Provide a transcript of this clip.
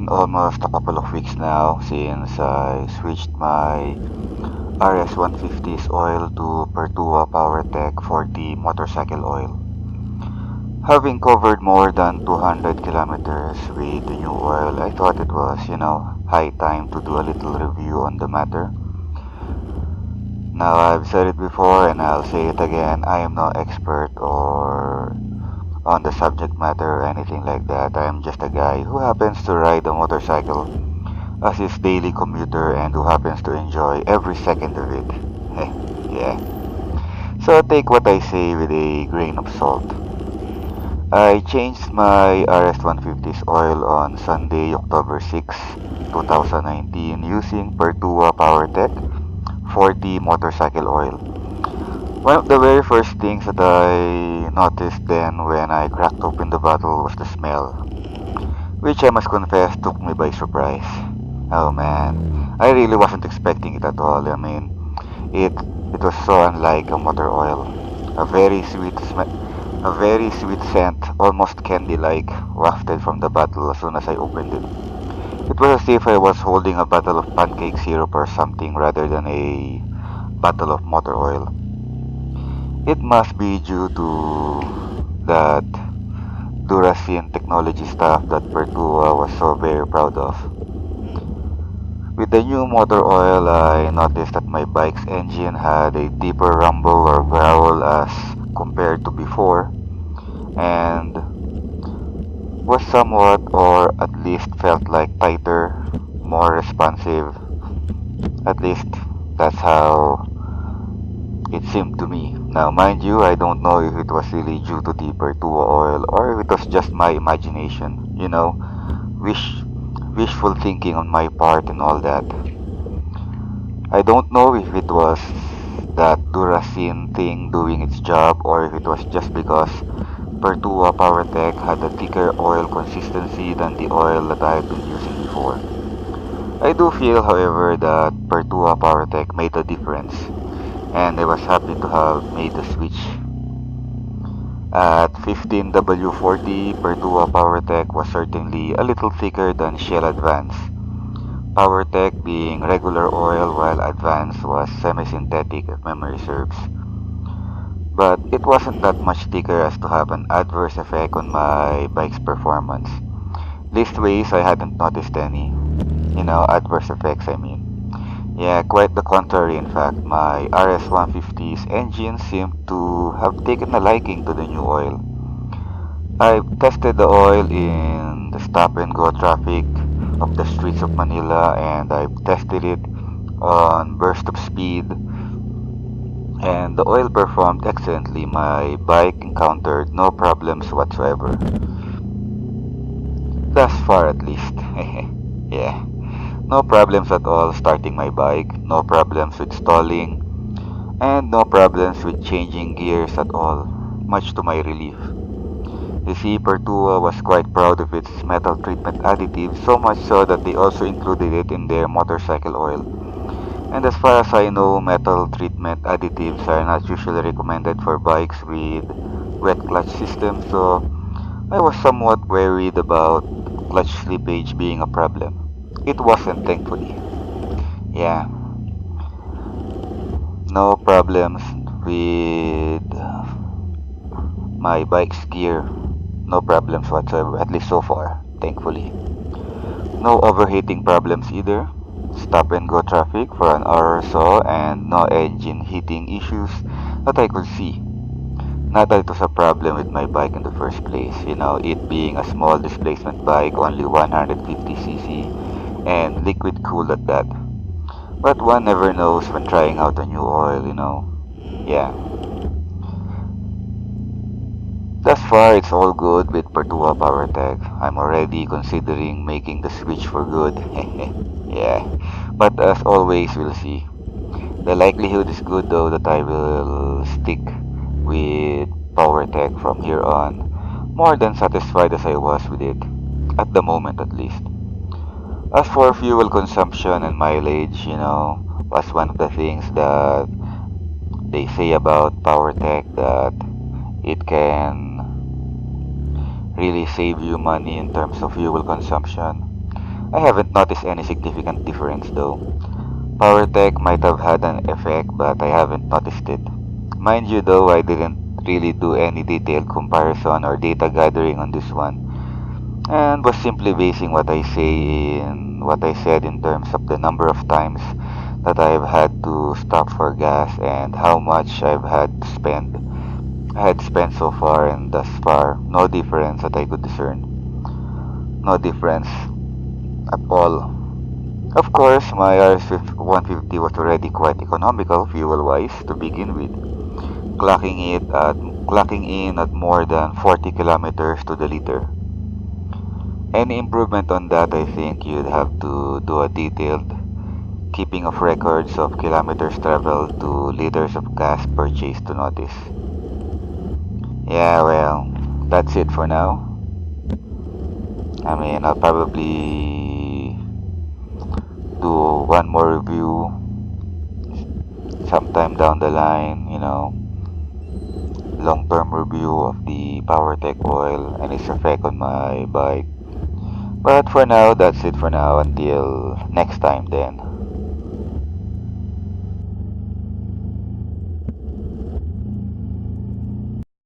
been almost a couple of weeks now since I switched my RS150's oil to Pertua Powertec for the motorcycle oil. Having covered more than 200 kilometers with the new oil, I thought it was, high time to do a little review on the matter. Now, I've said it before and I'll say it again, I am no expert or on the subject matter or anything like that. I am just a guy who happens to ride a motorcycle as his daily commuter and who happens to enjoy every second of it. Yeah. So take what I say with a grain of salt. I changed my RS150's oil on Sunday, October 6, 2019 using Pertua Powertec 40 motorcycle oil. One of the very first things that I noticed then when I cracked open the bottle was the smell, which I must confess took me by surprise. Oh man, I really wasn't expecting it at all. I mean, it was so unlike a motor oil. A very a very sweet scent, almost candy-like, wafted from the bottle as soon as I opened it. It was as if I was holding a bottle of pancake syrup or something rather than a bottle of motor oil. It must be due to that Duracin technology stuff that Pertua was so very proud of. With the new motor oil, I noticed that my bike's engine had a deeper rumble or growl as compared to before, and was somewhat or at least felt like tighter, more responsive. At least that's how it seemed to me. Now, mind you, I don't know if it was really due to the Pertua oil or if it was just my imagination, wishful thinking on my part and all that. I don't know if it was that Duracin thing doing its job or if it was just because Pertua Powertec had a thicker oil consistency than the oil that I had been using before. I do feel, however, that Pertua Powertec made a difference, and I was happy to have made the switch. At 15W40, Pertua Powertec was certainly a little thicker than Shell Advance. Powertec being regular oil while Advance was semi-synthetic if memory serves. But it wasn't that much thicker as to have an adverse effect on my bike's performance. Leastways, I hadn't noticed any. Adverse effects, I mean. Yeah, quite the contrary in fact. My RS150's engine seemed to have taken a liking to the new oil. I've tested the oil in the stop-and-go traffic of the streets of Manila, and I've tested it on burst of speed, and the oil performed excellently. My bike encountered no problems whatsoever. Thus far at least. Yeah. No problems at all starting my bike, no problems with stalling, and no problems with changing gears at all, much to my relief. You see, Pertua was quite proud of its metal treatment additive, so much so that they also included it in their motorcycle oil. And as far as I know, metal treatment additives are not usually recommended for bikes with wet clutch systems, so I was somewhat worried about clutch slippage being a problem. It wasn't, thankfully. Yeah, no problems with my bike's gear. No problems whatsoever, at least so far, thankfully. No overheating problems either. Stop and go traffic for an hour or so, and no engine heating issues that I could see. Not that it was a problem with my bike in the first place, it being a small displacement bike, only 150cc, and liquid cooled at that. But one never knows when trying out a new oil, Yeah. Thus far, it's all good with Pertua Powertec. I'm already considering making the switch for good. Yeah. But as always, we'll see. The likelihood is good though that I will stick with Powertec from here on. More than satisfied as I was with it. At the moment at least. As for fuel consumption and mileage, was one of the things that they say about Powertec, that it can really save you money in terms of fuel consumption. I haven't noticed any significant difference though. Powertech might have had an effect, but I haven't noticed it. Mind you though, I didn't really do any detailed comparison or data gathering on this one, and was simply basing what I said in terms of the number of times that I've had to stop for gas and how much I had spent so far, and thus far no difference that I could discern. No difference at all. Of course, my RS150 was already quite economical fuel-wise to begin with, clocking in at more than 40 kilometers to the liter. Any improvement on that, I think you'd have to do a detailed keeping of records of kilometers traveled to liters of gas purchased to notice. Yeah, well, that's it for now. I mean, I'll probably do one more review sometime down the line, long-term review of the PowerTech oil and its effect on my bike. But for now, that's it for now. Until next time then.